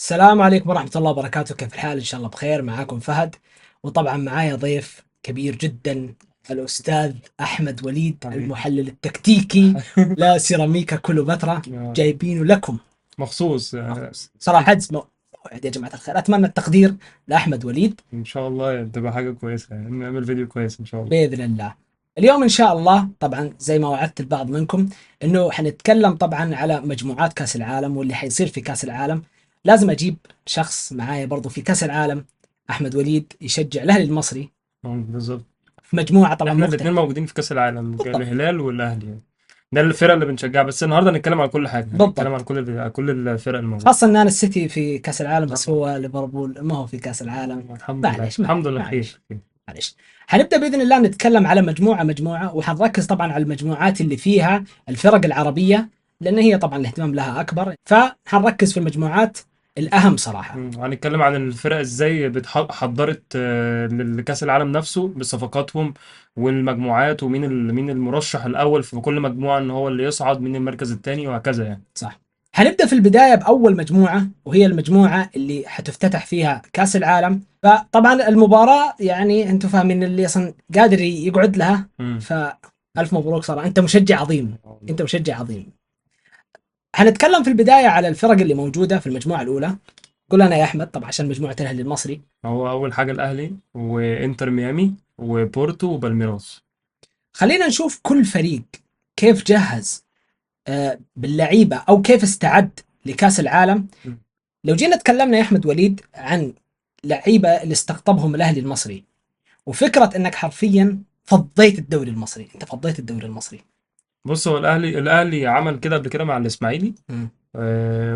السلام عليكم ورحمة الله وبركاته. كيف الحال؟ إن شاء الله بخير. معاكم فهد، وطبعا معايا ضيف كبير جدا، الأستاذ أحمد وليد، حبيبي. المحلل التكتيكي لا سيراميكا كليوباترا. جايبينه لكم مخصوص صراحة حجز موعد يا جماعة الخير. أتمنى التقدير لأحمد وليد ان شاء الله تبقى حاجه كويسه، يعني نعمل فيديو كويس ان شاء الله. بإذن الله. اليوم إن شاء الله طبعا زي ما وعدت البعض منكم إنه حنتكلم طبعا على مجموعات كأس العالم واللي حيصير في كأس العالم. لازم أجيب شخص معايا برضو في كأس العالم. أحمد وليد يشجع الأهلي المصري بالظبط. في مجموعة طبعا احنا الاثنين مختلفة. موجودين في كاس العالم، بالضبط. الهلال والاهلي يعني. ده الفرق اللي بنشجعها، بس النهارده هنتكلم على كل حاجه، هنتكلم على بالضبط. كل الفرق الموجوده. خاصة ان انا السيتي في كأس العالم بس آه، هو ليفربول ما هو في كأس العالم. الحمد لله معليش الحمد معليش لله، معليش خير. معليش. حنبدأ بإذن الله نتكلم على مجموعة وحنركز طبعا على المجموعات اللي فيها الفرق العربية، لأن هي طبعا الاهتمام لها أكبر، فحنركز في المجموعات الأهم صراحة. هنتكلم عن الفرق ازاي حضرت لكأس العالم نفسه بصفقاتهم والمجموعات، مين المرشح الاول في كل مجموعه ان هو اللي يصعد، مين المركز الثاني وهكذا يعني. صح. حنبدأ في البداية بأول مجموعة، وهي المجموعة اللي حتفتتح فيها كأس العالم. فطبعا المباراة يعني أنتم فاهمين اللي أصلا قادر يقعد لها. امم فألف مبروك صراحة، أنت مشجع عظيم. أنت مشجع عظيم. حنتكلم في البداية على الفرق اللي موجودة في المجموعة الأولى. قول أنا يا أحمد طبعا عشان مجموعة الأهلي المصري. هو اول حاجه الاهلي وانتر ميامي وبورتو وبالميراس. خلينا نشوف كل فريق كيف جهز باللعيبة أو كيف استعد لكأس العالم. مم. لو جينا تكلمنا يا أحمد وليد عن لعيبة اللي استقطبهم الأهلي المصري، وفكرة أنك حرفيا فضيت الدوري المصري، أنت فضيت الدوري المصري. بص، هو الاهلي عمل كده قبل كده مع الاسماعيلي. مم.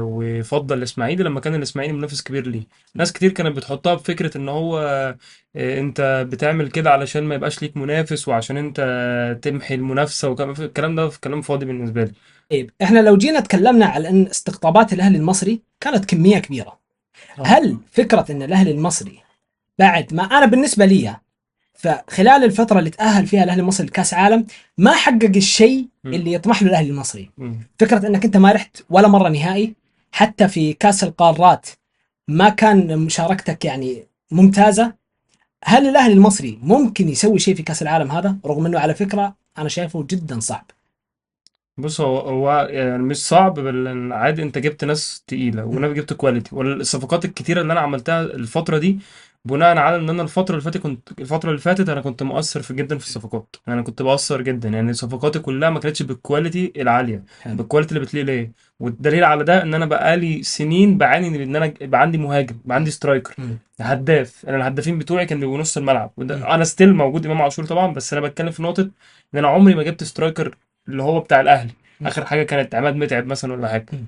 وفضل الاسماعيلي لما كان الاسماعيلي منافس كبير ليه. ناس كتير كانت بتحطها بفكره ان هو انت بتعمل كده علشان ما يبقاش ليك منافس، وعشان انت تمحي المنافسه، الكلام ده كلام فاضي بالنسبه لي. طيب احنا لو جينا تكلمنا على ان استقطابات الاهلي المصري كانت كميه كبيره، اه. هل فكره ان الاهلي المصري بعد ما انا بالنسبه لي فخلال الفترة اللي تأهل فيها الأهلي المصري لكأس عالم ما حقق الشيء مم. اللي يطمح له الأهلي المصري؟ مم. فكرة أنك أنت ما رحت ولا مرة نهائي، حتى في كأس القارات ما كان مشاركتك يعني ممتازة. هل الأهلي المصري ممكن يسوي شيء في كأس العالم هذا، رغم أنه على فكرة أنا شايفه جدا صعب؟ بص، هو يعني مش صعب، بل عادي. انت جبت ناس تقيله وناس جبت كواليتي، والصفقات الكتيره اللي انا عملتها الفتره دي بناء على ان انا الفتره اللي فاتت انا كنت مؤثر جدا في الصفقات. انا كنت بأثر جدا، يعني صفقاتي كلها ما كانتش بالكواليتي العاليه، حلو. بالكواليتي اللي بتليق ليا. والدليل على ده ان انا بقالي سنين بعاني من ان انا يبقى عندي مهاجم، يبقى عندي سترايكر، مم. هداف. انا الهدافين بتوعي كانوا بيبقوا نص الملعب، مم. وده انا ستيل موجود، امام عاشور طبعا. بس انا بتكلم في نقطه ان انا عمري ما جبت سترايكر اللي هو بتاع الاهلي. مم. اخر حاجه كانت عماد متعب مثلا ولا حاجه. مم.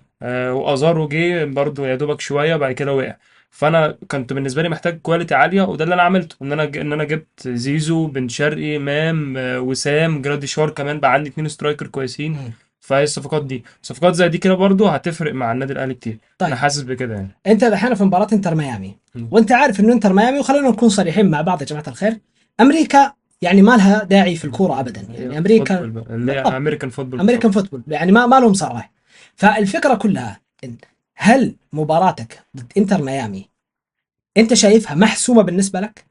وازارو جه برضو يا دوبك شويه، بعد كده وقع. فانا كنت بالنسبه لي محتاج كواليتي عاليه، وده اللي انا عملته. ان انا جبت زيزو، بن شرقي، امام، وسام، جراديشار، كمان بقى عندي اتنين سترايكر كويسين. مم. فهي الصفقات دي، صفقات زي دي كده برضو هتفرق مع النادي الاهلي كتير. انا طيب حاسس بكده يعني. أنت الحين في مباراة انتر ميامي، مم. وأنت عارف إنه انتر ميامي، وخلينا نكون صريحين مع بعض يا جماعة الخير، أمريكا يعني ما لها داعي في الكورة أبدا، هي يعني أمريكا فوتبول بقى، اللي هي بالضبط امريكان فوتبول امريكان بالظبط. فوتبول يعني ما لهم صراحه. فالفكره كلها هل مباراتك ضد انتر ميامي انت شايفها محسومه بالنسبه لك؟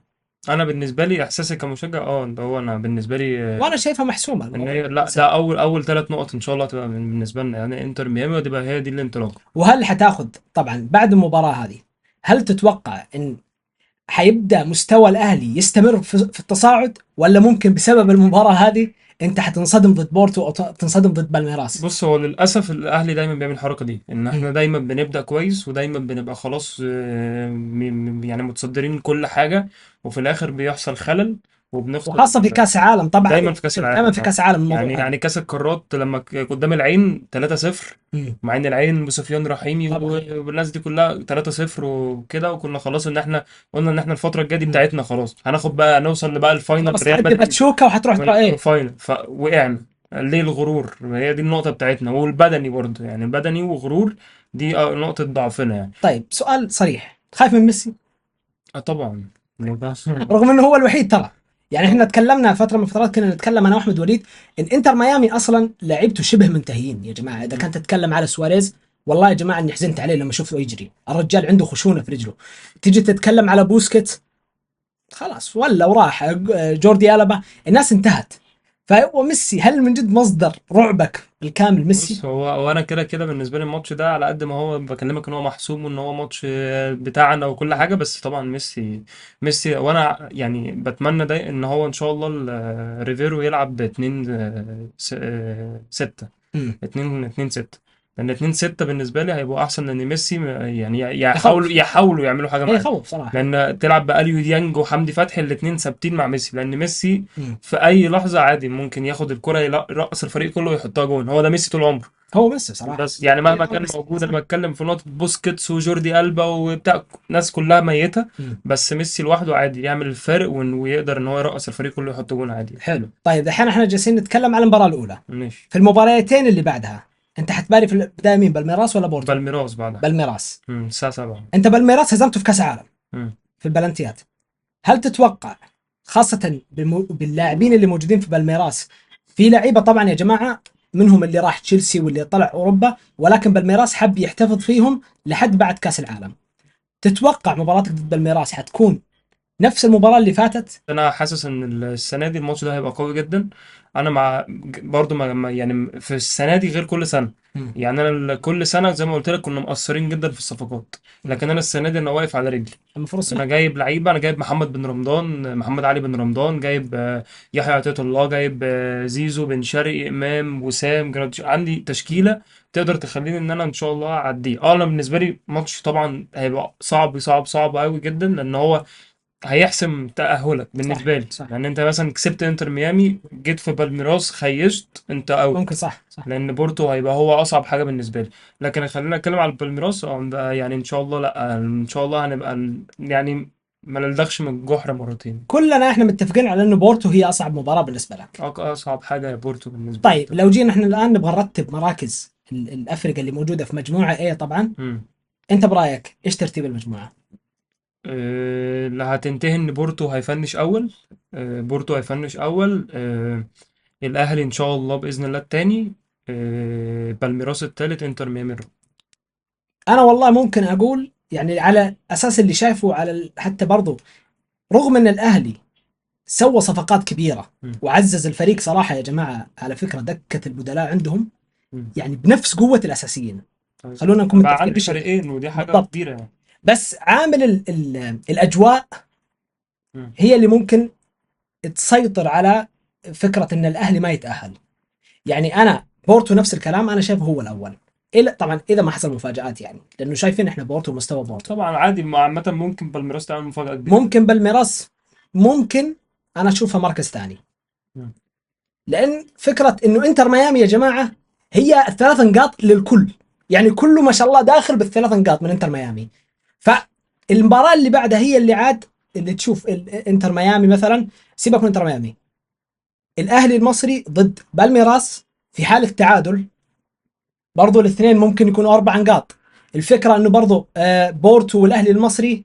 انا بالنسبه لي احساسي كمشجع، ده هو انا بالنسبه لي وانا شايفها محسومه ان الموضوع هي، لا، سهل. ده اول 3 نقط ان شاء الله تبقى بالنسبه لنا، يعني انتر ميامي، وتبقى هي دي الانطلاقه. وهل حتاخذ طبعا بعد المباراه هذه، هل تتوقع ان حيبدا مستوى الاهلي يستمر في التصاعد، ولا ممكن بسبب المباراه هذه انت حتنصدم ضد بورتو او تنصدم ضد بالميراس؟ بص، هو للاسف الاهلي دايما بيعمل الحركه دي، ان مم. احنا دايما بنبدا كويس، ودايما بنبقى خلاص يعني متصدرين كل حاجه، وفي الاخر بيحصل خلل وبنخسر. وخاصه في كاس عالم طبعا. دايما في كاس شوف دائما العالم، في كاس عالم الموضوع هذا. يعني كاس القارات لما قدام العين 3-0، مم. مع ان العين بسفيان رحيمي طبعا. والناس دي كلها 3-0 وكده، وكنا خلاص ان احنا قلنا ان احنا الفتره الجايه دي مم. بتاعتنا خلاص، هناخد بقى، نوصل بقى الفاينل خلاص ريال تعدي مدريد. باتشوكا وحتروح ترى ايه. فاينل فوقعنا. ليه؟ الغرور، هي دي النقطة بتاعتنا، والبدني برضه، يعني بدني وغرور، دي نقطة ضعفنا يعني. طيب سؤال صريح، خايف من ميسي؟ اه طبعا. رغم انه هو الوحيد ترى. يعني احنا طبعا. تكلمنا فتره من الفترات كنا نتكلم انا واحمد وليد ان انتر ميامي اصلا لعيبته شبه منتهيين يا جماعه، اذا كانت تتكلم على سواريز والله يا جماعه اني حزنت عليه لما شفته يجري، الرجال عنده خشونه في رجله. تيجي تتكلم على بوسكيت، خلاص ولا وراح. جوردي ألبا، الناس انتهت. فهو ميسي، هل من جد مصدر رعبك الكامل ميسي؟ بص، هو انا كده كده بالنسبه لي الماتش ده، على قد ما هو بكلمك ان هو محسوم وان هو ماتش بتاعنا وكل حاجه، بس طبعا ميسي وانا يعني بتمنى ده ان هو ان شاء الله ريفيرو يلعب باتنين 6 مم. 2-6. لان 2-6 بالنسبه لي هيبقوا احسن، لان ميسي يعني يخوف. يحاولوا يعملوا حاجه هي معاه. يخوف صراحه. لان تلعب باليو ديانج وحمدي فتحي الاثنين ثابتين مع ميسي، لان ميسي مم. في اي لحظه عادي ممكن ياخد الكره يرقص الفريق كله ويحطها جون. هو ده ميسي طول عمره. هو ميسي صراحه. بس يعني هي مهما هو كان ميسي موجود، صح. انا بتكلم في نقطه بوسكيتس وجوردي ألبا وبتاع، ناس كلها ميته. مم. بس ميسي لوحده عادي يعمل الفارق، ويقدر ان هو يرقص الفريق كله ويحط جون عادي. حلو. طيب الحين احنا جالسين نتكلم على المباراه الاولى. ماشي. في المباراتين اللي بعدها انت حتباري في البدايه مين، بالميراس ولا بورتو؟ بالميراس بعدها. بالميراس. الساعه 7. انت بالميراس هزمته في كاس العالم مم. في البلنتيات. هل تتوقع، خاصة باللاعبين اللي موجودين في بالميراس، في لعيبة طبعا يا جماعة منهم اللي راح تشيلسي واللي طلع أوروبا، ولكن بالميراس حب يحتفظ فيهم لحد بعد كأس العالم. تتوقع مباراتك ضد بالميراس حتكون نفس المباراة اللي فاتت؟ انا حاسس ان السنه دي الماتش ده هيبقى قوي جدا. انا مع برضو يعني في السنه دي غير كل سنه. مم. يعني انا كل سنه زي ما قلت لك كنا مقصرين جدا في الصفقات، مم. لكن انا السنه دي انا واقف على رجلي. المفروض انا صح. جايب لعيبه، انا جايب محمد بن رمضان، محمد علي بن رمضان، جايب يحيى عطية الله، جايب زيزو، بن شرقي، امام، وسام، عندي تشكيله تقدر تخليني ان انا ان شاء الله اعديه. انا بالنسبه لي ماتش طبعا هيبقى صعب قوي جدا، لان هو هيحسم تأهلك صح بالنسبة لي. صح. لأن أنت مثلا كسبت إنتر ميامي، جيت في بالميراس خيشت، أنت ممكن أوت. صح صح. لأن بورتو هيبقى هو أصعب حاجة بالنسبة لي. لكن خلينا نتكلم على بالميراس، يعني إن شاء الله، لأ إن شاء الله هنبقى يعني ما نلدغش من الجحر مرتين. كلنا احنا متفقين على انه بورتو هي اصعب مباراة بالنسبة لك. أصعب حاجة يا بورتو بالنسبة لي طيب طبعا. لو جينا احنا الان نبغى نرتب مراكز الافرقة اللي موجودة في مجموعة A طبعا، مم. انت برايك ايش ترتيب المجموعة؟ اللي هتنتهي إن بورتو هيفنش أول. بورتو هيفنش أول. الأهلي إن شاء الله بإذن الله التاني. بالميراس التالت، إنتر ميامي الرابع. انا والله ممكن اقول يعني على اساس اللي شايفه على حتى برضو، رغم ان الاهلي سوى صفقات كبيره مم. وعزز الفريق صراحه يا جماعه، على فكره دكه البدلاء عندهم مم. يعني بنفس قوه الاساسيين. طيب. خلونا نكون بقى متفقين عندي هالشيء. فريقين ودي حاجة بالضبط. كبيرة يعني. بس عامل الاجواء مم. هي اللي ممكن تسيطر على فكره ان الاهلي ما يتاهل. يعني انا بورتو نفس الكلام، انا شايفه هو الاول، إلا طبعا اذا ما حصل مفاجات، يعني لانه شايفين احنا بورتو مستوى بورتو. طبعا عادي، عامة ممكن بالميراس تعمل مفاجأة كبيرة. ممكن بالميراس، ممكن انا اشوفها مركز ثاني. مم. لان فكره انه انتر ميامي يا جماعه هي الثلاث نقاط للكل، يعني كله ما شاء الله داخل بالثلاث نقاط من انتر ميامي. فالمباراه اللي بعدها هي اللي عاد اللي تشوف انتر ميامي مثلا، سيبك من انتر ميامي، الاهلي المصري ضد بالميراس في حاله تعادل، برضو الاثنين ممكن يكونوا 4 نقاط. الفكره انه برضو بورتو والاهلي المصري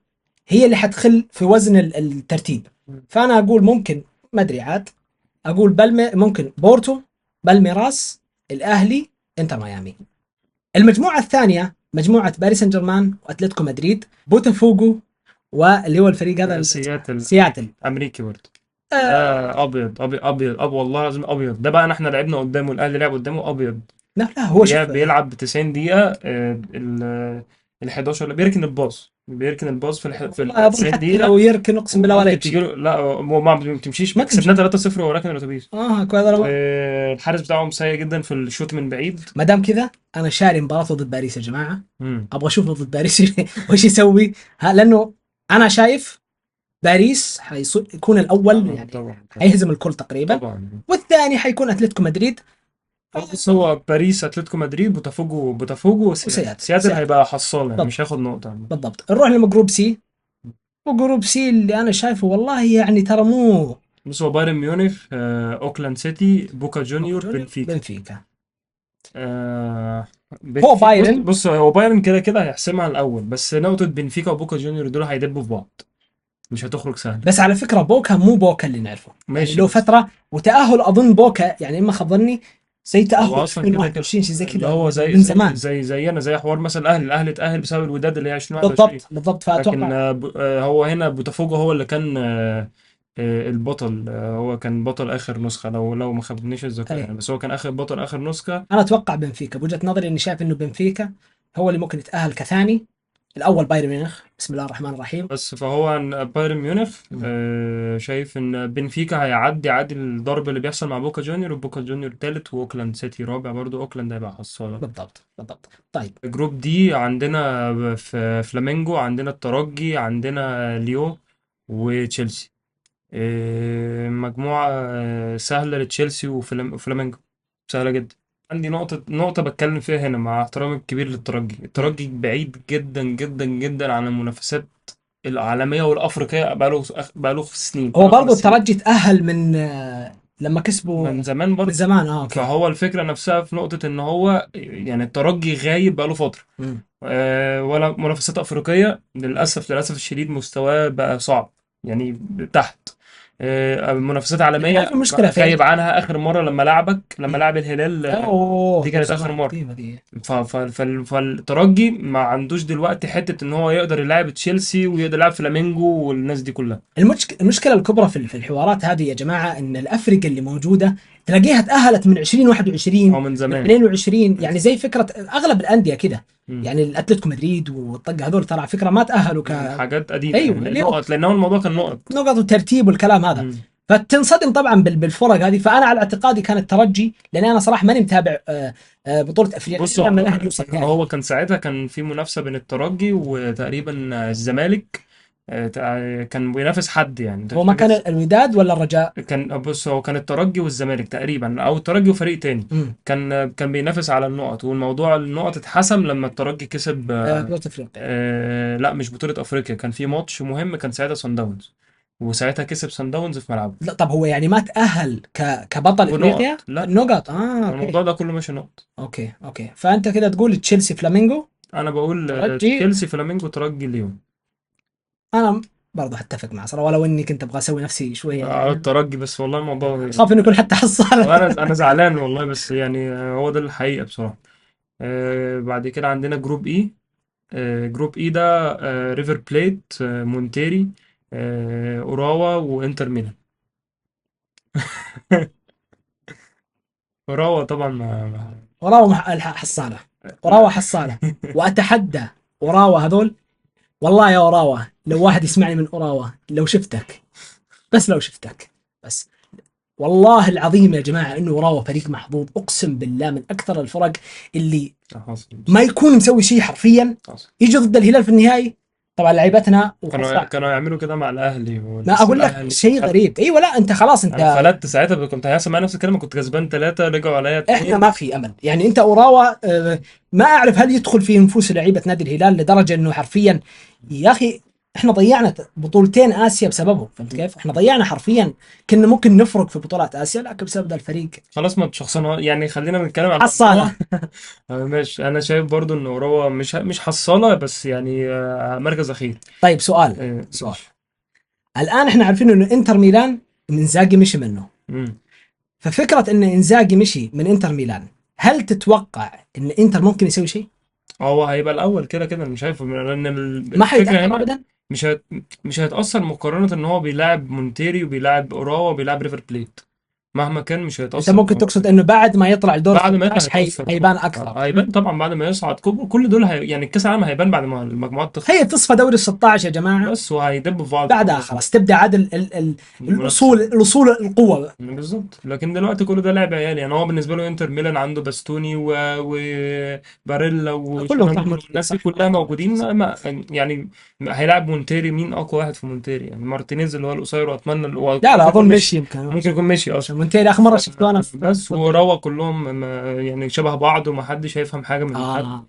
هي اللي حتخل في وزن الترتيب. فانا اقول ممكن، ما ادري عاد، اقول ممكن بورتو، بالميراس، الاهلي، انتر ميامي. المجموعه الثانيه مجموعه باريس سان جيرمان واتلتيكو مدريد، بوتافوغو، واللي هو الفريق هذا سياتل. سياتل. أمريكي برضه. آه أبيض أبيض أبيض أبيض، والله العظيم أبيض. ده بقى إحنا لعبنا قدامه، الأهلي لعب قدامه أبيض. لا لا هو شوف بيلعب ب 90 دقيقة. ال 11 اللي بيركن الباص، في ال والله اظن 90 حتى دقيقة. لو يركن اقسم بالله ولا ممكن تيجي يمشي. له، لا هو ما بتمشيش. ما كسبناه تمشي. 3-0 وهو راكن الأتوبيس. كذا. والحارس بتاعهم سيء جدا في الشوط من بعيد. ما دام كذا انا شاري مباراته ضد باريس يا جماعه، امم. ابغى اشوفه ضد باريس وش يسوي. لانه انا شايف باريس حيكون الاول، طبعا يعني طبعا حيهزم الكل تقريبا، طبعا. والثاني حيكون اتلتيكو مدريد بص، هو باريس، اتلتيكو مدريد، بوتافوجو وسياتل. سياتل سياتل. هيبقى حصان يعني، بالضبط مش هياخد نقطة. بالضبط. نروح لجروب سي، وجروب سي اللي انا شايفه والله يعني ترى مو بص، هو بايرن ميونخ، اوكلاند سيتي، بوكا بوكا جونيور، جونيور بنفيكا. بنفيكا. هو بنفيكا. بص بايرن. بص هو بايرن كده كده هيحسمها الاول، بس نقطة بنفيكا وبوكا جونيور دول هيدبوا في بعض، مش هتخرج سهل. بس على فكره بوكا مو بوكا اللي نعرفه، يعني ماشي له بس. فتره وتاهل اظن بوكا، يعني اما خاب ظني زي هو تاهل اصلا كده كده 2021 شيء زي اللي كذا هو من زمان. زينا زي حوار مثلا الاهلي اتاهل بسبب الوداد اللي هي 2021. بالضبط بالضبط، لكن فاتوقع هو هنا بوتافوجو هو اللي كان البطل. هو كان بطل اخر نسخه، لو ما خابتنيش الذاكره ايه. يعني، بس هو كان اخر بطل اخر نسخه. انا اتوقع بنفيكا، بوجهه نظري اني شايف انه بنفيكا هو اللي ممكن يتاهل كثاني. الاول بايرن ميونخ، بسم الله الرحمن الرحيم. بس فهو عن بايرن ميونخ مم. شايف ان بنفيكا هيعدي عادي الضرب اللي بيحصل مع بوكا جونيور، وبوكا جونيور تالت واوكلاند سيتي رابع، برضو اوكلاند هيبقى حصاله. بالضبط بالضبط. طيب. جروب دي عندنا في فلامينجو، عندنا الترجي، عندنا ليو وتشيلسي. مجموعة سهلة لتشيلسي وفلامينجو، سهلة جدا. عندي نقطة بتكلم فيها هنا مع احترامي الكبير للترجي. مم. الترجي بعيد جدا جدا جدا عن المنافسات العالمية والأفريقية، بقاله سنين، هو بقاله برضو 5 سنين الترجي تاهل من لما كسبوا من زمان من برضه. زمان. اوكي. فهو الفكرة نفسها في نقطة إن هو يعني الترجي غايب بقاله فترة. مم. ولا منافسات أفريقية، للأسف الشديد مستواه بقى صعب يعني، تحت. منافسات انت عارف عالمية المشكله فين؟ غايب عنها. آخر مرة لما لعب الهلال اوه دي قبل كانت سنوات آخر مرة. قديمه دي. فالترجي ما عندوش دلوقتي حتة إن هو يقدر يلعب تشيلسي ويقدر يلعب فلامينجو والناس دي كلها. المشكله الكبرى في الحوارات هذه يا جماعه، ان الافرقه اللي موجوده تلاقيها تاهلت من 2021، أو من من زمان. 22، يعني زي فكره اغلب الانديه كده. مم. يعني الاتلتيكو مدريد والطقه هذول ترى على فكره ما تاهلوا من حاجات قديمة ايوه يعني، اليوم نقط، لأن هو الموضوع كان نقط. نقط وترتيب والكلام هذا. مم. فتنصدم طبعا بالفرق هذه. فانا على اعتقادي كان الترجي، لان انا صراحه ماني متابع بطوله افريقيا بص، الا لما الاهلي يوصل نهائي. هو كان ساعتها كان في منافسة بين الترجي وتقريبا الزمالك. كان بينافس حد يعني، انت هو مش ما فاكر كان الوداد ولا الرجاء؟ بص، هو كان الترجي والزمالك تقريبا، او الترجي وفريق تاني. امم. كان بينافس على النقط، والموضوع النقط اتحسم لما الترجي كسب. بطوله افريقيا. لا، مش بطولة افريقيا، كان في ماتش مهم، كان ساعتها صن داونز، وساعتها كسب صن داونز في ملعبه لا طب هو يعني ما تأهل كبطل افريقيا؟ بنقط. لا، النقط اوكي. الموضوع ده كله ماشي نقط. اوكي، فانت كده تقول تشيلسي فلامينغو انا بقول ترجي. تشيلسي فلامينجو ترجي اليوم. انا برضه حتفق معه صراحه، ولو اني كنت ابغى اسوي نفسي شويه يعني. الترجي، بس والله الموضوع خاف انه يكون حتى حصل. انا زعلان والله، بس يعني هو ده الحقيقة بصراحة. بعد كده عندنا جروب اي. جروب اي ده ريفر بليت، مونتيري، اوراوا وانتر ميلان. اوراوا طبعا وراوة حصاله. وراوة حصاله. واتحدى وراوة هذول. والله يا وراوة، لو واحد يسمعني من وراوة، لو شفتك، بس لو شفتك، بس والله العظيم يا جماعه انه وراوة فريق محظوظ، اقسم بالله من اكثر الفرق اللي حصل ما يكون مسوي شيء حرفيا، حصل. يجي ضد الهلال في النهائي. طبعا لعيبتنا كانوا وخاصه. كانوا يعملوا كده مع الاهلي، ما بس اقول لك الاهلي شيء غريب. ايوه لا انت خلاص انا انت. فلتت ساعتها، كنت هيحصل معايا نفس الكلام، كنت كسبان 3 رجعوا عليا احنا 2. ما في امل يعني. انت اوراوا ما اعرف هل يدخل في نفوس لعيبه نادي الهلال لدرجه انه حرفيا يا اخي احنا ضيعنا بطولتين اسيا بسببه. فهمت كيف؟ احنا ضيعنا حرفيا. كنا ممكن نفرق في بطولات اسيا، لكن بسبب ذا الفريق. خلاص، ما تشخصنها يعني، خلينا نتكلم عن حصاله. المجموعة. ماشي، انا شايف برضو ان اوراوا مش حصالة، بس يعني مركز اخير. طيب سؤال. ماشي. الان احنا عارفين انه انتر ميلان انزاجي مشي منه. مم. ففكره ان انزاجي مشي من انتر ميلان، هل تتوقع ان انتر ممكن يسوي شيء؟ هو هيبقى الاول كده كده، انا شايفه، لان ما الفكره حيتاثر هنا ابدا. مش هت... مش هيتاثر مقارنه ان هو بيلاعب مونتيري وبيلاعب اوراوا وبيلاعب ريفر بليت. مهما كان مش انت هيتاثر ممكن تقصد انه بعد ما يطلع لدور بعد ما يطلع 16 هيتاثر هيبان طبعا. اكثر. هيبان طبعا بعد ما يصعد، كل دول يعني الكاس العالم هيبان بعد ما المجموعات هي تخلص. تصفى دوري ال 16 يا جماعه. بس وهيدبوا في بعض بعدها خلاص بقى. خلاص تبدا عاد المنافسه الاصول القوه. بالظبط. لكن دلوقتي كل ده لعب عيال يعني. هو بالنسبه له انتر ميلان عنده باستوني وباريلا كلهم صح وشالانوجلو موجودين والناس دي صح. كلها موجودين. ما يعني هيلعب مونتيري، مين اقوى واحد في مونتيري يعني؟ مارتينيز اللي هو القصير، واتمنى لا لا ممكن يكون اظن مشي مشي. يمكن. ممكن يكون مشي عشان اصلا. مونتيري اخر مره شفته انا بس ضد وروى كلهم يعني شبه بعض، ومحدش هيفهم حاجه من حد. اه.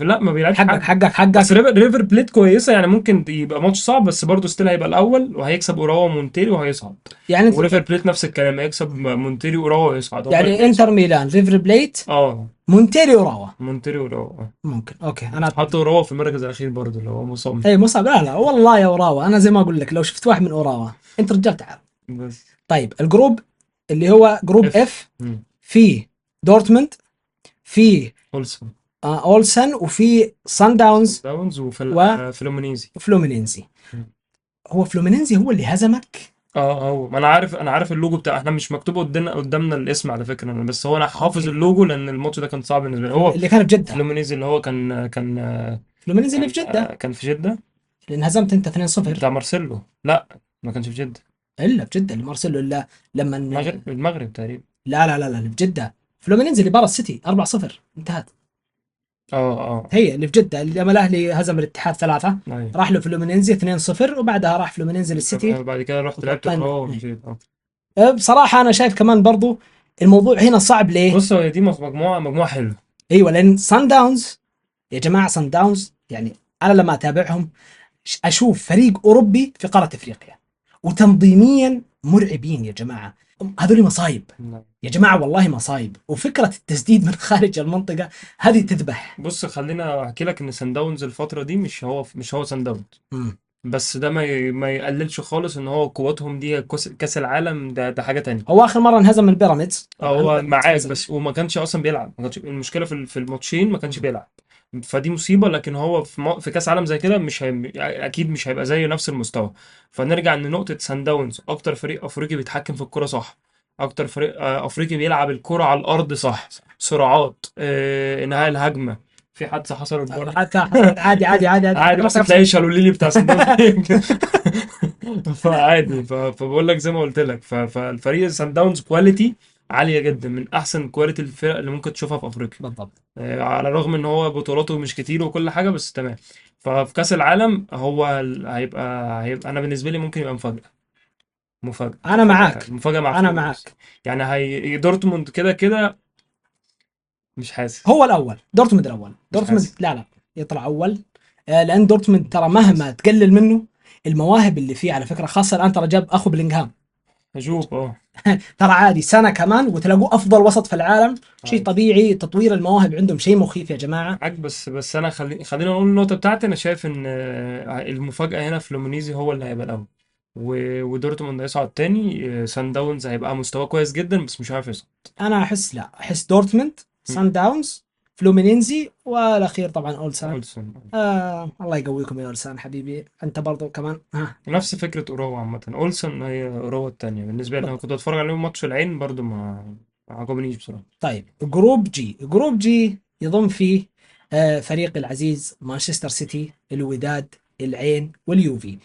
لا، ما بيلعبش حقك حد. حقك بس حقك. ريفر بليت كويسه يعني، ممكن يبقى ماتش صعب، بس برضه ستيل هيبقى الاول وهيكسب اوراوا ومونتيري وهيصعد. يعني انت وريفر بليت نفس الكلام، هيكسب مونتيري وراوا ويصعد، هو يعني انتر ميلان ريفر بليت اه مونتيري وراوا. مونتيري وراوا ممكن اوكي انا. حط وراوا في المركز الاخير برضه اللي هو مصمم. اي مصعب. لا لا والله يا وراوا، انا زي ما اقول لك لو شفت واحد من وراوا انت رجال تعال. بس طيب الجروب اللي هو جروب اف. اف، في دورتموند، في اولسون. اولسن، وفي سان داونز داونز وفلومينيزي. وفلومينينزي. هو فلومينينزي هو اللي هزمك؟ هو ما انا عارف اللوجو بتاع، احنا مش مكتوب قدامنا الاسم على فكره، بس هو انا حافظ اوكي. اللوجو لان الماتش ده كان صعب بالنسبه لي. هو اللي كان بجده، فلومينيزي اللي هو فلومينينزي اللي كان في جده، كان في جده. لان هزمت انت 2-0. بتاع مارسيلو، لا ما كانش في جده. الا في جده اللي مارسيلو، الا لما المغرب تقريبا. لا اللي في جده فلومينينزي اللي بارا السيتي 4-0 انتهت. اه. هي اللي في جده اللي لما الاهلي هزم الاتحاد 3، ايوه. راح له فلومينينزي 2-0، وبعدها راح فلومينينزي للسيتي بعد كده رحت لعبت وتوقعنا. اوروا ومشيت. بصراحه انا شايف كمان برضو الموضوع هنا صعب ليه؟ بص، هي دي مجموعه حلوه. ايوه، لان سان داونز، يا جماعه سان داونز يعني انا لما اتابعهم اشوف فريق اوروبي في قاره افريقيا، وتنظيميا مرعبين يا جماعه. هذول مصايب نعم. يا جماعه، والله مصايب. وفكره التسديد من خارج المنطقه هذه تذبح. بص، خلينا احكي لك ان سان داونز الفتره دي مش هو سان داونز. مم. بس ده ما يقللش خالص ان هو قوتهم دي كاس العالم، ده حاجه تانية. هو اخر مره انهزم من البيراميدز طبعا، هو بيراميدز معاك، هزم. بس وما كانش اصلا بيلعب، ما كانش المشكله في الماتشين ما كانش مم. بيلعب. فدي مصيبه، لكن هو في كاس عالم زي كده مش اكيد مش هيبقى زي نفس المستوى. فنرجع لنقطه سان داونز، اكتر فريق افريقي بيتحكم في الكره صح. اكتر فريق افريقي بيلعب الكره على الارض صح. سرعات، انهاء الهجمه. في حادثه حصلت بره. حتى حصلت عادي عادي عادي عادي، عادي، نفسك ممكن نفسك. تلاقي شالوليلي بتاع سان داونز. فعادي، فبقول لك زي ما قلت لك، فالفريق سان داونز كواليتي عاليه جدا، من احسن كواليتي الفرق اللي ممكن تشوفها في افريقيا. بالضبط. على الرغم ان هو بطولاته مش كتير وكل حاجه، بس تمام. ففي كاس العالم هو هيبقى انا بالنسبه لي ممكن يبقى مفاجاه. مفاجاه انا مفاجاه معاك، مفاجاه مع انا فلومينيز. معاك. يعني دورتموند كده كده. مش حاسس. هو الاول، دورتموند الاول، مش دورتموند حاسس. لا يطلع اول. لان دورتموند ترى مش مهما حاسس. تقلل منه، المواهب اللي فيه على فكره، خاصه الان ترى جاب اخو بلينغهام. هشوف. ترى عادي سنه كمان وتلاقوه افضل وسط في العالم، شيء عادي. طبيعي. تطوير المواهب عندهم شيء مخيف يا جماعه. معاك، بس انا خلينا نقول النقطه بتاعتي. انا شايف ان المفاجاه هنا فلومينيزي هو اللي هيبقى الاول. ودورتموند هيصعد تاني. سان داونز هيبقى مستواه كويس جدا بس مش عارف يصعد. انا احس لا، احس دورتموند، سان داونز، فلومينينزي، والاخير طبعا اولسان. اولسون. الله يقويكم يا اولسان حبيبي، انت برضو كمان ها. نفس فكره اورووا عامه. اولسون هي اورووا التانيه بالنسبه لي. انا كنت بتفرج عليهم ماتش العين برضو، ما عجبنيش بصراحه. طيب جروب جي، جروب جي يضم فيه فريق العزيز مانشستر سيتي، الوداد، العين، واليوفي.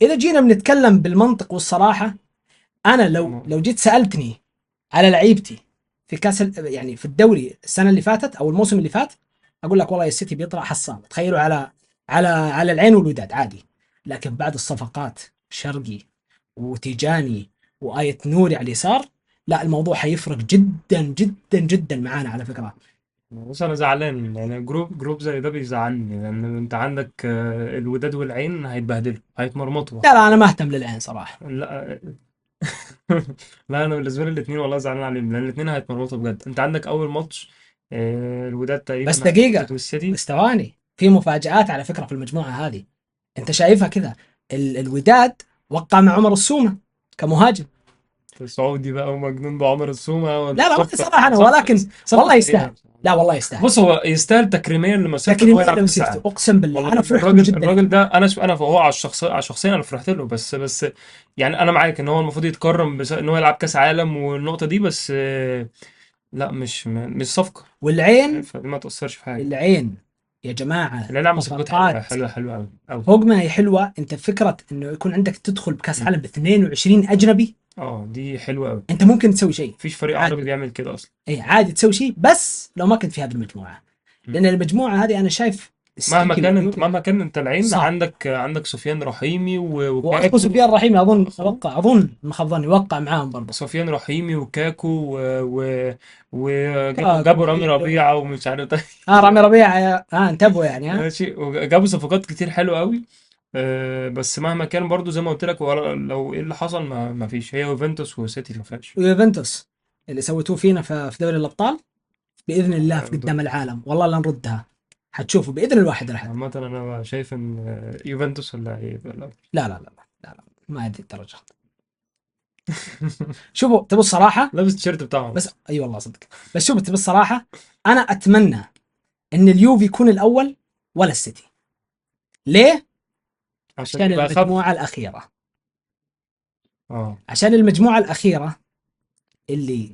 اذا جينا بنتكلم بالمنطق والصراحه، انا لو جيت سالتني على لعيبتي في يعني في الدوري السنه اللي فاتت او الموسم اللي فات، اقول لك والله السيتي بيطلع حصان. تخيلوا على العين والوداد عادي. لكن بعد الصفقات، شرقي وتيجاني وآية نوري على اليسار، لا الموضوع حيفرق جدا جدا جدا معانا على فكره. بص، انا زعلان يعني. جروب زي ده بيزعلني، لان انت عندك الوداد والعين هيتبهدلوا، هيتمرمطوا. لا انا ما اهتم للعين صراحه. لا. لا، انا بالنسبه لي الاثنين والله زعلان عليهم، لان الاثنين هيتمرمطوا بجد. انت عندك اول ماتش الوداد بس تقريبا دقيقه، هيفوز والسيتي. بس ثواني، في مفاجآت على فكره في المجموعه هذه. انت شايفها كذا؟ الوداد وقع مع عمر السومه كمهاجم. سعودي بقى ومجنون بعمر السومه لا صفقه. صراحه انا، صفقه ولكن صفقه والله يستاهل. سريعه. لا والله يستاهل. بص، هو يستاهل تكريميا لمسيرته ان هو تكريميا يلعب كاس لمسيرته العالم. اقسم بالله والله انا فرحت له الراجل جدا الراجل يعني. ده، انا هو على شخصيا انا فرحت له، بس يعني انا معاك ان هو المفروض يتكرم ان هو يلعب كاس عالم والنقطه دي، بس لا، مش صفقه. والعين، فدي ما تأثرش في حاجة. العين يا جماعه اللي نعمل صفقات حلوة صفقات حلوة حلوة أوي أوي. فوق ما هي حلوه. انت فكره انه يكون عندك تدخل بكاس مم. عالم ب 22 اجنبي، دي حلوة أوي. انت ممكن تسوي شيء مفيش فريق عربي عادي. بيعمل كده أصلا. اي عادي تسوي شيء، بس لو ما كنت في هذه المجموعه. مم. لان المجموعه هذه انا شايف السيتي واليوفي مهما كان أنت العين صعب. عندك سفيان رحيمي واخو وكاكو. سفيان رحيمي اظن أخوه. وقع، اظن ما خاب ظني وقع معاهم برضه. سفيان رحيمي وكاكو وجابوا رامي كوكوليلو. ربيعة ومش عارف رامي ربيعه انتبهوا يعني ها. ماشي، وجابوا صفقات كتير حلوة أوي. بس مهما كان برضو زي ما قلت لك، لو ايه اللي حصل، ما فيش. هي يوفنتوس وسيتي ما فيهاش. ويوفنتوس اللي سويتوه فينا في دوري الابطال، باذن الله في قدام العالم والله لا نردها. حتشوفوا باذن الواحد الاحد. عامة أنا شايف إن يوفنتوس اللي هيبقى الأول. لا لا لا لا لا, لا. ما هذه الدرجه. شوفوا تبوا الصراحه، لابس التيشيرت بتاعهم. بس اي والله صدق، بس شوفوا تبوا الصراحه، انا اتمنى ان اليوفي يكون الاول ولا السيتي. ليه؟ عشان عشان يبقى اخف. المجموعه الاخيره، اه. عشان المجموعه الاخيره اللي،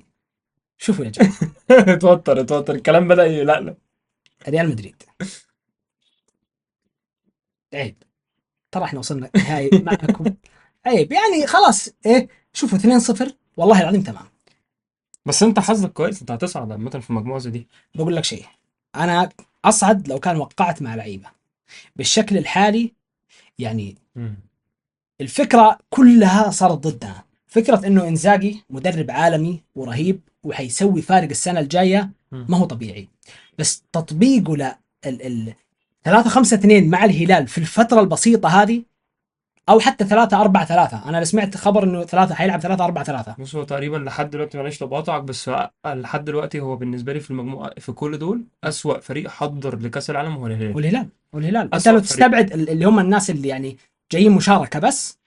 شوفوا يا جماعه، اتوتر اتوتر، الكلام بدأ يقلق. ريال مدريد عيب، ترى احنا وصلنا نهائي معكم، عيب يعني خلاص ايه. شوفوا 2-0 والله العظيم تمام. بس انت حظك كويس، انت هتصعد عامة في مجموعة زي دي. بقول لك شيء، انا اصعد لو كان وقعت مع لعيبه بالشكل الحالي. يعني مم. الفكره كلها صارت ضدنا، فكره انه انزاجي مدرب عالمي ورهيب وحيسوي فارق السنه الجايه، مم. ما هو طبيعي. بس تطبيقه ال 3-5-2 مع الهلال في الفتره البسيطه هذه، او حتى 3-4-3، انا سمعت خبر انه ثلاثه حيلعب 3-4-3. بص هو تقريبا لحد دلوقتي، معلش لو بقاطعك، بس هو لحد دلوقتي هو بالنسبة لي في المجموعة في كل دول أسوأ فريق حضر لكأس العالم هو الهلال. والهلال انت أسوأ لو فريق. تستبعد اللي هم الناس اللي يعني جايين مشاركه بس،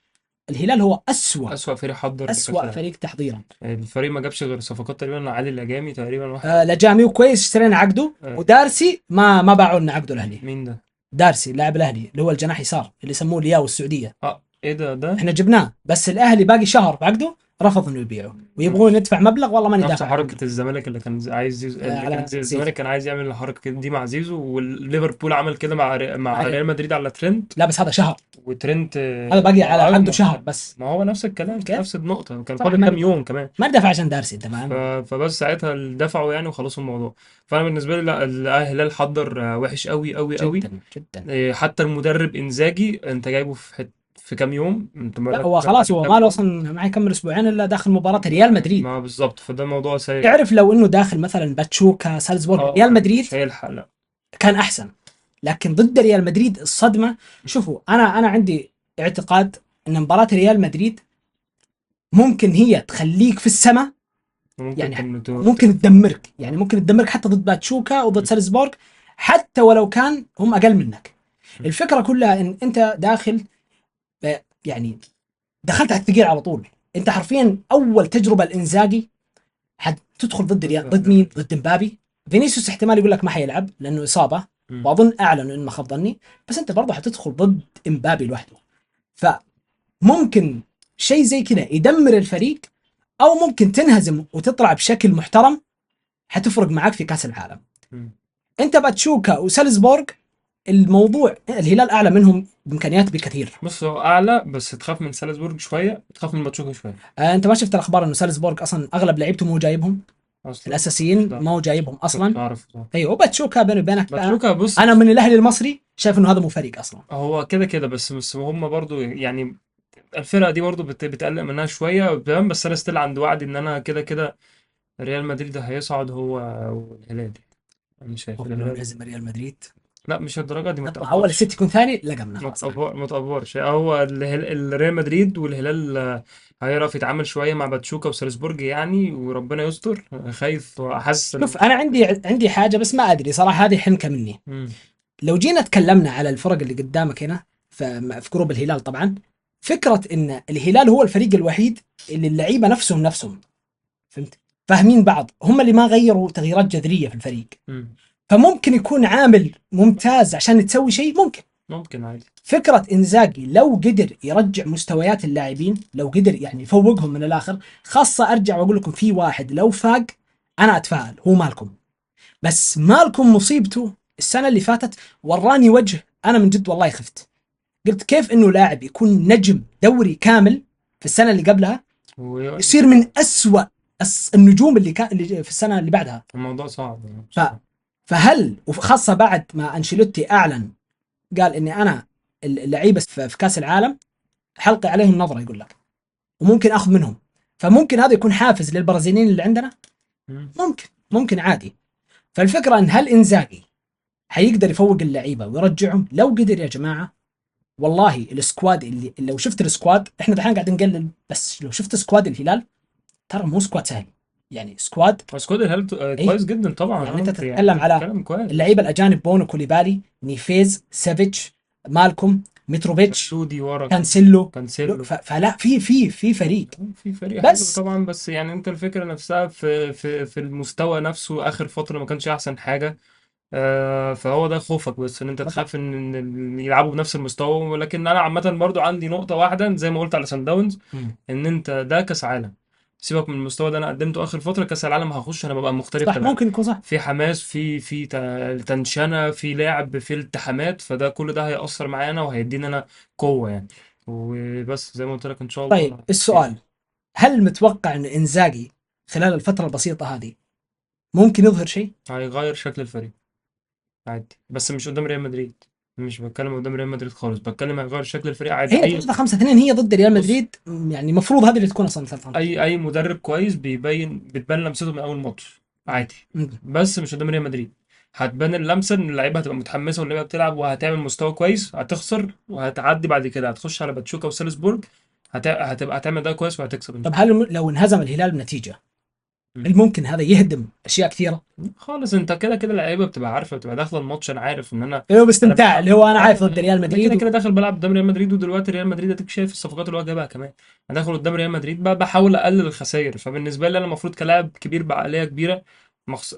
الهلال هو أسوأ فريق حضر لكأس اسوأ العالم. فريق تحضيرا. الفريق ما جابش غير صفقات تقريبا علي الأجامي تقريبا واحد. لجامي وكويس اشترينا عقده، آه. ودارسي ما باعوا لنا عقده الاهلي. مين ده؟ دارسي لاعب الاهلي اللي هو الجناح يسار اللي يسموه الياو السعوديه، اه ايه ده؟ احنا جبناه بس الاهلي باقي شهر بعقده، رفض انه يبيعه ويبغون نفس ندفع مبلغ والله ماني نفس دافع عنه. حركة الزمالك اللي كان عايز زيزو، اللي كان على الزمالك زيزو. كان عايز يعمل الحركة دي مع زيزو، والليفربول عمل كده مع أي. ريال مدريد على ترينت. لا بس هذا شهر، وترينت هذا باقي على ما عقده شهر بس. ما هو نفس الكلام، كيف؟ نفس النقطة، كان صراحه فاضل كام يوم كمان. ما ندافع عشان دارسي انت ف... فاهم. فبس ساعتها دفعوا يعني وخلصوا الموضوع. فأنا بالنسبة لي لا، الهلال حضر وحش قوي قوي قوي. جدا جدا. حتى المدرب إنزاجي أنت جايبه في كام يوم، أنت لا مركز هو خلاص، عليه هو كام ما له يوم. اصلا ما يكمل اسبوعين الا داخل مباراه ريال مدريد. ما بالظبط، فده موضوع سيء. تعرف لو انه داخل مثلا باتشوكا سالزبورغ ريال اه مدريد مش هيلحق لا. كان احسن، لكن ضد ريال مدريد الصدمه. شوفوا انا عندي اعتقاد ان مباراه ريال مدريد ممكن هي تخليك في السماء، ممكن يعني ممكن تدمرك، يعني ممكن تدمرك حتى ضد باتشوكا وضد سالزبورغ، حتى ولو كان هم اقل منك. الفكره كلها ان انت داخل، يعني دخلت على الثقيل على طول. انت حرفيا اول تجربه الانزاجي حتدخل ضد ريال، ضد مين؟ ضد مبابي. فينيسيوس احتمال يقول لك ما حيلعب لانه اصابه، مم. واظن اعلن ان ما خاب ظني، بس انت برضه حتدخل ضد امبابي لوحده. فممكن شيء زي كذا يدمر الفريق، او ممكن تنهزم وتطلع بشكل محترم، حتفرق معك في كاس العالم. مم. انت باتشوكا وسالزبورغ، الموضوع الهلال اعلى منهم بامكانيات بكثير. بص هو اعلى، بس تخاف من سالزبورج شويه، تخاف من باتشوكا شويه. انت ما شفت الاخبار انه سالزبورغ اصلا اغلب لعيبته مو جايبهم، اصلا الاساسيين لا، مو جايبهم كنت اصلا. اعرف. ايوه، وباتشوكا بيني وبينك بقى، باتشوكا بص، انا من الاهلي المصري شايف انه هذا مو فريق اصلا. هو كده كده، بس هم برضو يعني الفرقه دي برضو بتقلق منها شويه تمام، بس انا ستيل عند وعدي ان انا كده كده ريال مدريد هيصعد هو والهلال. انا شايف اوف لو الهلال. نهزم ريال مدريد، لا مش الدرجه دي، ما نطلع اول، تقفرش. السيتي يكون ثاني، لقمنا ما خلاص احنا. تقفر ما تقفرش، هو الريال مدريد والهلال هيعرف يتعامل شويه مع باتشوكا وسالزبورج يعني، وربنا يستر. خايف واحس شوف انا عندي حاجه بس ما ادري صراحه، هذه حنكه مني. مم. لو جينا تكلمنا على الفرق اللي قدامك هنا في جروب الهلال طبعا، فكره ان الهلال هو الفريق الوحيد اللي اللعيبه نفسهم فهمت، فاهمين بعض، هم اللي ما غيروا تغييرات جذريه في الفريق. مم. فممكن يكون عامل ممتاز عشان تسوي شيء ممكن. ممكن عادي. فكرة إنزاجي لو قدر يرجع مستويات اللاعبين، لو قدر يعني يفوقهم من الآخر، خاصة أرجع وأقول لكم في واحد لو فاق أنا أتفائل، هو مالكم. بس مالكم مصيبته السنة اللي فاتت وراني وجه، أنا من جد والله خفت. قلت كيف إنه لاعب يكون نجم دوري كامل في السنة اللي قبلها و- يصير من أسوأ النجوم اللي في السنة اللي بعدها. الموضوع صعب ف بصراحة. فهل وخاصة بعد ما أنشيلوتي أعلن قال إني أنا اللعيبة في كأس العالم حلقي عليهم نظرة يقول لك، وممكن اخذ منهم، فممكن هذا يكون حافز للبرازيليين اللي عندنا. مم. ممكن عادي. فالفكرة ان هل انزاجي حيقدر يفوق اللعيبة ويرجعهم؟ لو قدر يا جماعة، والله السكواد اللي لو شفت السكواد، احنا دحين قاعدين نقلل، بس لو شفت سكواد الهلال ترى مو سكواد سهل، يعني سكواد. سكواد الهلال اي كويس جدا طبعا. يعني انت يعني تتكلم على بتتكلم كويس. اللعيبة الاجانب، بونو كوليبالي، نيفيز، سافيتش، مالكم، متروفيتش، لودي ورا كمان. كانسيلو. كانسيلو. فلا في فريق. في فريق حلو بس طبعا، بس يعني انت الفكرة نفسها في المستوى نفسه اخر فترة ما كانش احسن حاجة. فهو ده خوفك، بس ان انت بالضبط. تخاف ان يلعبوا بنفس المستوى. ولكن انا عامة برضو عندي نقطة واحدة زي ما قلت على سان داونز، مم. ان انت ده كاس عالم. سيبك من المستوى ده انا قدمته اخر فترة، كاس العالم هخش انا ببقى مختلف صح، تماما. ممكن يكون صح. في حماس، في تنشنة، في لعب، في التحامات، فده كل ده هيأثر معايا انا وهيديني انا قوة يعني. وبس زي ما قلت لك ان شاء طيب الله خير. السؤال، هل متوقع ان انزاجي خلال الفترة البسيطة هذه ممكن يظهر شيء؟ هيغير شكل الفريق عادي، بس مش قدام ريال مدريد. مش بتكلم قدام ريال مدريد خالص، بتكلم هيغير شكل الفريق عادي. هي اي 3-5-2 هي ضد ريال بص، مدريد، يعني المفروض هذه اللي تكون اصلا 3-5. اي مدرب كويس بتبان لمسته من اول ماتش عادي. بس مش قدام ريال مدريد. هتبان اللمسه ان اللعيبه هتبقى متحمسه واللعيبه بتلعب وهتعمل مستوى كويس، هتخسر وهتعدي بعد كده هتخش على باتشوكا وسالزبورج. هتبقى هتعمل ده كويس وهتكسب ان طب شاء هل لو انهزم الهلال بنتيجة، الله. هل ممكن هذا يهدم اشياء كثيرة؟ خالص، انت كده كده اللعيبه بتبقى عارفه، بتبقى داخله الماتش انا عارف ان اللي هو انا باستمتاع، بلعب. اللي هو انا عارف ضد ريال انا مدريد كده كده داخل بلعب قدام ريال مدريد، ودلوقتي ريال مدريد اديك شايف الصفقات اللي هو جايبها كمان. انا داخل قدام ريال مدريد بقى بحاول اقلل الخسائر، فبالنسبه لي انا المفروض كلاعب كبير بعقليه كبيره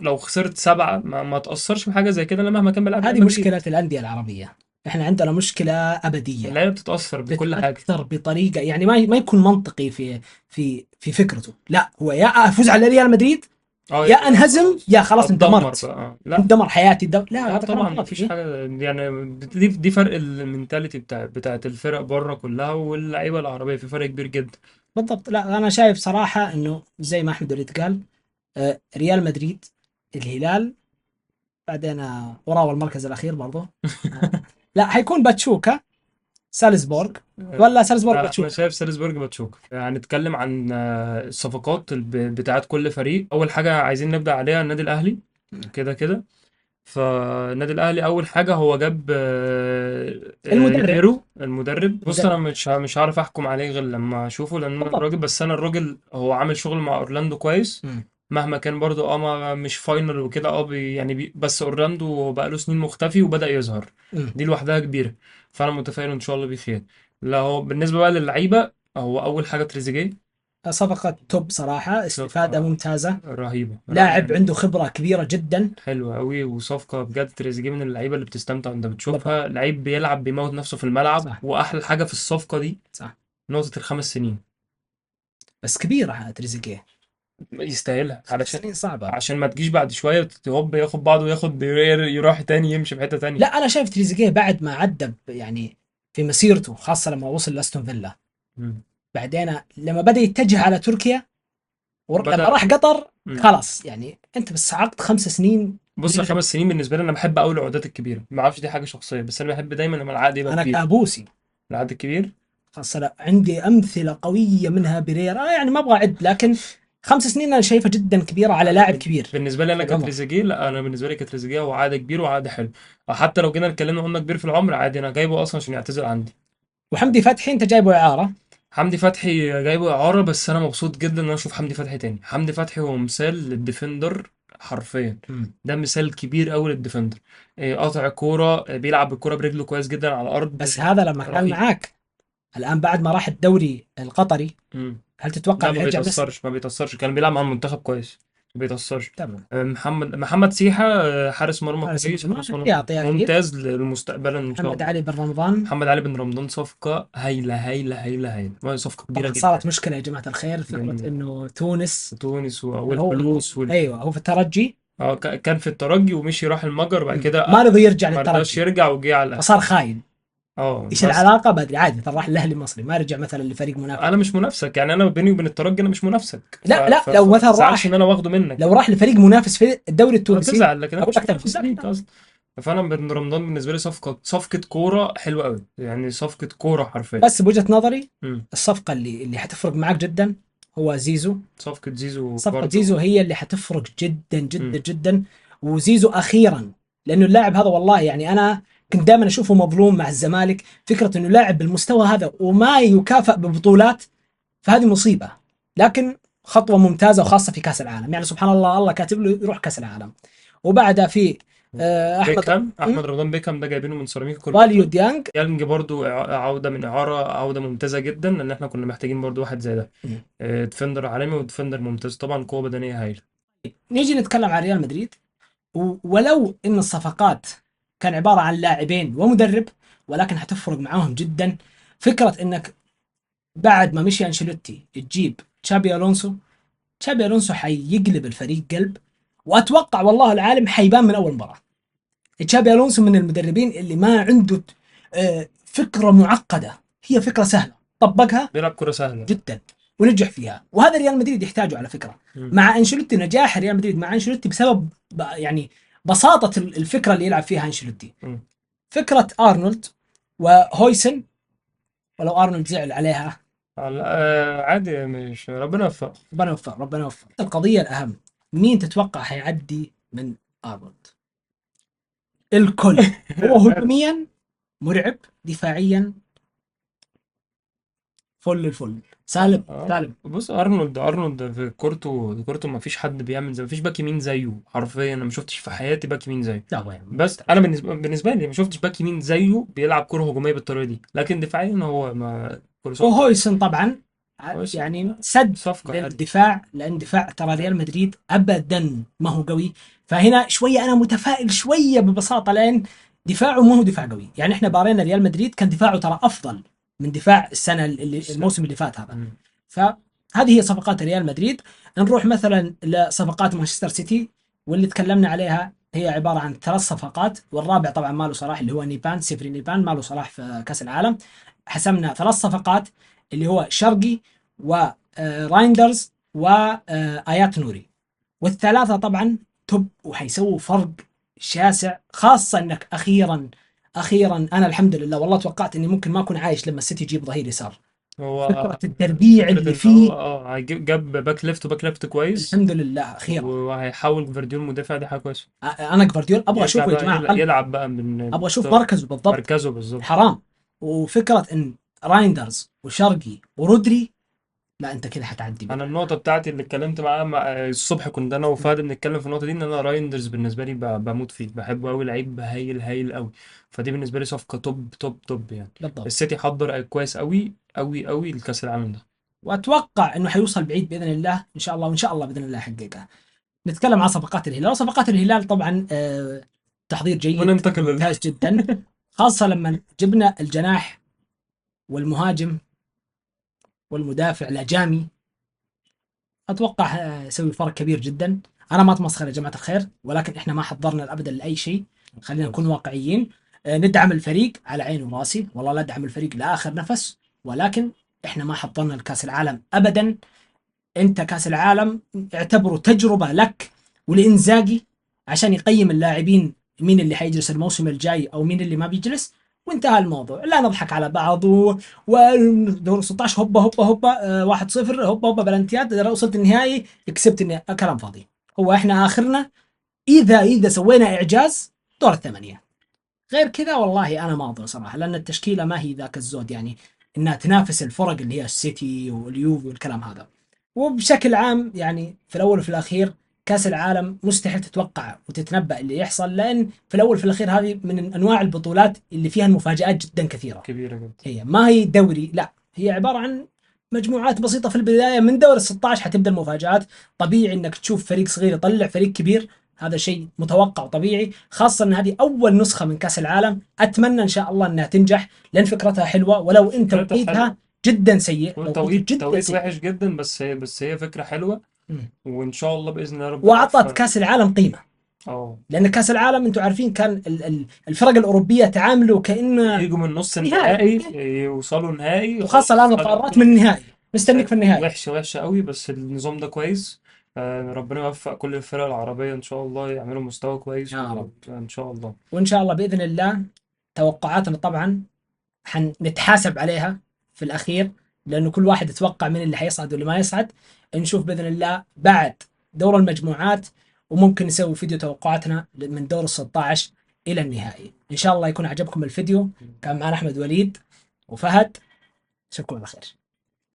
لو خسرت سبعه ما تاثرش بحاجه زي كده، انا مهما كان بلعب ريال هذه مدريد. مشكلة الأندية العربية. احنا عندنا مشكلة أبدية، اللعيبه بتتاثر بكل حاجه. بتأثر بطريقة يعني ما يكون منطقي في فكرته. لا، هو يا أفوز على ريال مدريد، اه يا يا أنهزم، خلاص يا خلاص اتدمر اندمرت، بقى. لا. اندمر حياتي لا، لا هذا كلام طبعا فاضي مفيش إيه؟ حاجه يعني. دي فرق المينتاليتي بتاعت الفرق بره كلها واللعيبه العربيه، في فرق كبير جدا. بالضبط. لا أنا شايف صراحة إنه زي ما أحمد وليد قال، ريال مدريد، الهلال، بعدين وراه المركز الأخير برضه. آه، لا، حيكون باتشوكا، سالزبورغ، ولا سالزبورغ لا انا باتشوكا. شايف سالزبورج باتشوكا. هنتكلم عن الصفقات بتاعت كل فريق. اول حاجه عايزين نبدا عليها النادي الاهلي، كده كده. فالنادي الاهلي اول حاجه هو جاب المدرب ريبيرو المدرب. بص انا المدرب مش هعرف احكم عليه غير لما اشوفه، لان انا بالضبط. الراجل، بس انا الراجل هو عامل شغل مع اورلاندو كويس. مم. مهما كان برضو مش فاينل وكده بس اورلاندو بقى له سنين مختفي وبدأ يظهر. مم. دي لوحدها كبيرة. فانا متفائل ان شاء الله بخير. لا هو بالنسبة بقى للعيبة، هو اول حاجة تريزيجيه. صفقة توب صراحة، استفادة صفقة ممتازة، رهيبة لاعب يعني. عنده خبرة كبيرة جدا. حلوة قوي، وصفقة بجد. تريزيجيه من اللعيبة اللي بتستمتع وانت بالضبط. بتشوفها، لعيب بيلعب بيموت نفسه في الملعب. صح. واحلى حاجة في الصفقة دي صح. نقطة ال5 سنين. بس كبيرة تريزيجيه، يستاهلها، خمس علشان سنين صعبة. عشان ما تجيش بعد شوية هوب ياخد بعضه وياخد يروح تاني يمشي في حتة لا، تانية. أنا شايف تريزيجيه بعد ما عدى يعني في مسيرته، خاصة لما وصل لاستون فيلا، مم. بعدين لما بدأ يتجه على تركيا، لما بدأ. راح قطر، مم. خلاص يعني أنت بس صعقت 5 سنين بص، بدون عد. 5 سنين بالنسبة لي أنا بحب أوي العقودات الكبيرة. ما أعرفش دي حاجة شخصية، بس أنا بحب دايما لما العقد يبقى أنا كبير. كابوسي، العقد الكبير. خاصة لا، عندي أمثلة قوية منها بريرا، يعني ما أبغى أعد، لكن 5 سنين أنا شايفها جدا كبيرة على لاعب كبير بالنسبة لي أنا في العمر. كتريزيجيه، لا أنا بالنسبة لي كتريزيجيه هو عقد كبير وعقد حلو. حتى لو جينا اتكلمنا قلنا كبير في العمر عادي، أنا جايبه أصلا عشان يعتزل عندي. وحمدي فتحي أنت جايبه إعارة. حمدي فتحي جايبه إعارة، بس أنا مبسوط جدا إن أنا أشوف حمدي فتحي تاني. حمدي فتحي هو مثال للديفندر حرفيا. مم. ده مثال كبير أوي للديفندر. قاطع كورة، بيلعب بالكورة برجله كويس جدا على الأرض. بس هذا لما كان رهيب. معاك، الآن بعد ما راح الدوري القطري، مم. هل تتوقع لا انه ما يرجع بنفس؟ بيتأثرش، ما بيتأثرش. كان بيلعب مع المنتخب كويس. ما بيتأثرش. تمام. محمد سيحة، حارس مرمى حارس كويس، المرمى حارس مرمى احتياطي اكيد. ممتاز للمستقبل إن شاء محمد الله. علي بن رمضان. محمد علي بن رمضان صفقة هايلة هايلة هايلة هايلة، صفقة كبيرة طبعا جدا. صارت مشكله يا جماعه الخير، فكره جميل. انه تونس، تونس هو والفلوس ايوه هو في الترجي، كان في الترجي ومشي راح المجر بعد ما كده. رضي يرجع ما رضاش للترجي، يرجع وجه على الأهلي. فصار خاين. ايش بس العلاقه؟ بدري عادي، ترى راح الاهلي المصري، ما رجع مثلا لفريق منافس. انا مش منافسك يعني، انا بيني وبين الترجي انا مش منافسك. لا، لو فما مثلا تزعلش ان راح، انا واخده منك. لو راح لفريق منافس في الدوري التونسي، هتزعل، لكن انا اقول مش لك تنفذ. منافس لا ليك لا. اصلا. فانا بن رمضان بالنسبه لي صفقه كوره حلوه قوي يعني، صفقه كوره حرفيا. بس بوجهه نظري، امم الصفقه اللي حتفرق معاك جدا هو زيزو. صفقه زيزو صفقة برضو. زيزو هي اللي حتفرق جدا جدا امم جدا. وزيزو أخيرا، لأنه اللاعب هذا والله يعني أنا كنت دائما أشوفه مظلوم مع الزمالك، فكرة أنه لاعب بالمستوى هذا وما يكافأ ببطولات، فهذه مصيبة. لكن خطوة ممتازة، وخاصة في كأس العالم، يعني سبحان الله، الله كاتب له يروح كأس العالم. وبعدها في احمد احمد رمضان بيكهام ده جايبينه من سيراميكا واليو كليوباترا. ديانج. يانج برضو عودة من إعارة، عودة ممتازة جدا، لأن احنا كنا محتاجين برضو واحد زي ده. ديفندر عالمي وديفندر ممتاز، طبعا قوة بدنية هايلة. نيجي نتكلم عن ريال مدريد، ولو ان الصفقات كان عباره عن لاعبين ومدرب، ولكن هتفرق معاهم جدا فكره انك بعد ما مشي انشيلوتي تجيب تشابي الونسو. تشابي الونسو حيقلب الفريق قلب، واتوقع والله العالم حيبان من اول مباراه. تشابي الونسو من المدربين اللي ما عنده فكره معقده، هي فكره سهله طبقها بيلعب كرة سهلة. جدا ونجح فيها، وهذا ريال مدريد يحتاجه على فكره. مم. مع انشيلوتي، نجاح ريال مدريد مع انشيلوتي بسبب يعني بساطه الفكره اللي يلعب فيها انشيلوتي. مم. فكره ارنولد وهويسن، ولو ارنولد زعل عليها عادي، مش ربنا يوفقه. ربنا يوفق ربنا يوفق. القضيه الاهم، مين تتوقع حيعدي من ارنولد؟ الكل. هو هجوميا مرعب، دفاعيا فل الفل، سالب سالب. بص، ارنولد في كورته ما فيش حد بيعمل زي، ما فيش باك يمين زيه حرفيا. انا ما شفتش في حياتي باك يمين زيه. لا وين. بس انا بالنسبه لي ما شفتش باك يمين زيه بيلعب كره هجوميه بالطريقه دي، لكن دفاعيا هو ما كورسون. وهويسن طبعا كويس. يعني سد صفقه حلوه. للدفاع، لان دفاع ترى ريال مدريد ابدا ما هو قوي. فهنا شويه انا متفائل شويه ببساطه، لان دفاعه ما هو دفاع قوي. يعني احنا بارينا ريال مدريد كان دفاعه ترى افضل من دفاع السنه اللي الموسم اللي فات هذا. مم. فهذه هي صفقات ريال مدريد. نروح مثلا لصفقات مانشستر سيتي، واللي تكلمنا عليها هي عباره عن 3 صفقات، والرابع طبعا ماله صلاح اللي هو نيبان، سيفري نيبان ماله صلاح في كاس العالم. حسمنا 3 صفقات اللي هو شرقي ورايندرز وآيات نوري، والثلاثة طبعا توب وحيسووا فرق شاسع، خاصة انك اخيرا انا الحمد لله والله توقعت اني ممكن ما اكون عايش لما السيتي يجيب ظهير يسار. هو فكرة التربيع فكره اللي ان هو فيه، جاب باك ليفت وباك ليفت كويس، الحمد لله اخيرا. وهيحاول فيرديول مدافع، دي حاجه كويسه. انا جفارديول ابغى يرجع اشوفه يا بقى جماعة قلب، يلعب بقى من ابغى اشوف مركزه بالضبط. مركزه بالظبط. حرام. وفكرة ان رايندرز وشرقي ورودري، لا انت كذا حتعدي انا بنا. النقطه بتاعتي اللي اتكلمت معاه الصبح، كنت انا وفهد بنتكلم في النقطه دي، ان انا رايندرز بالنسبه لي بموت فيه، بحبه قوي، لعيب هايل هايل قوي. فدي بالنسبه لي صفقه توب توب توب يعني. بالضبط. السيتي حضر كويس قوي قوي قوي لكاس العالم ده. واتوقع انه حيوصل بعيد باذن الله ان شاء الله، وان شاء الله باذن الله يحققها. نتكلم عن صفقات الهلال. صفقات الهلال طبعا تحضير جيد وننتقل ممتاز جدا، خاصة لما جبنا الجناح والمهاجم والمدافع الأجامي. أتوقع يسوي فرق كبير جدا. أنا ما أتمسخر يا جماعة الخير، ولكن إحنا ما حضرنا أبدا لأي شيء، خلينا نكون واقعيين. ندعم الفريق على عيني وراسي، والله لا ندعم الفريق لآخر نفس، ولكن إحنا ما حضرنا لكأس العالم أبدا. انت كاس العالم اعتبره تجربه لك ولانزاجي عشان يقيم اللاعبين مين اللي حيجلس الموسم الجاي او مين اللي ما بيجلس، وانتهى الموضوع. لا نضحك على بعض ودور 16 هوبا هوبا هوبا 1-0 هوبا هوبا بلنتيات، اذا وصلت النهائي كسبت كلام فاضي. هو احنا اخرنا اذا سوينا اعجاز دور الثمانيه، غير كذا والله انا ما اظن صراحه، لان التشكيله ما هي ذاك الزود يعني انها تنافس الفرق اللي هي السيتي واليوفي والكلام هذا. وبشكل عام يعني في الاول وفي الاخير كاس العالم مستحيل تتوقع وتتنبأ اللي يحصل، لان في الاول وفي الاخير هذه من انواع البطولات اللي فيها المفاجآت جدا كثيره. كبيره جدا. هي ما هي دوري، لا هي عباره عن مجموعات بسيطه في البدايه. من دور ال 16 حتبدا المفاجآت. طبيعي انك تشوف فريق صغير يطلع فريق كبير، هذا شيء متوقع وطبيعي، خاصه ان هذه اول نسخه من كاس العالم. اتمنى ان شاء الله انها تنجح، لان فكرتها حلوه، ولو ان فكرتها حلوه، توقيتها جدا سيء، والتوقيت جدا توقيت سيء. وحش جدا، بس هي فكره حلوه. مم. وان شاء الله باذن الله ربنا واعطت يوفق. كاس العالم قيمه، اه، لان كاس العالم انتم عارفين كان الفرق الاوروبيه تعاملوا كانه يجوا من نص نهائي، النهائي يوصلوا نهائي، وخاصه الان القارات من النهائي، مستنيك في النهائي. وحشة وحشة قوي، بس النظام ده كويس. ربنا يوفق كل الفرق العربية إن شاء الله، يعملوا مستوى كويس يا رب. إن شاء الله. وان شاء الله باذن الله توقعاتنا طبعا حنتحاسب عليها في الاخير، لانه كل واحد يتوقع من اللي حيصعد واللي ما يصعد. نشوف باذن الله بعد دور المجموعات، وممكن نسوي فيديو توقعاتنا من دور ال 16 الى النهائي. ان شاء الله يكون عجبكم الفيديو. كان معنا احمد وليد وفهد، اشوفكم على خير.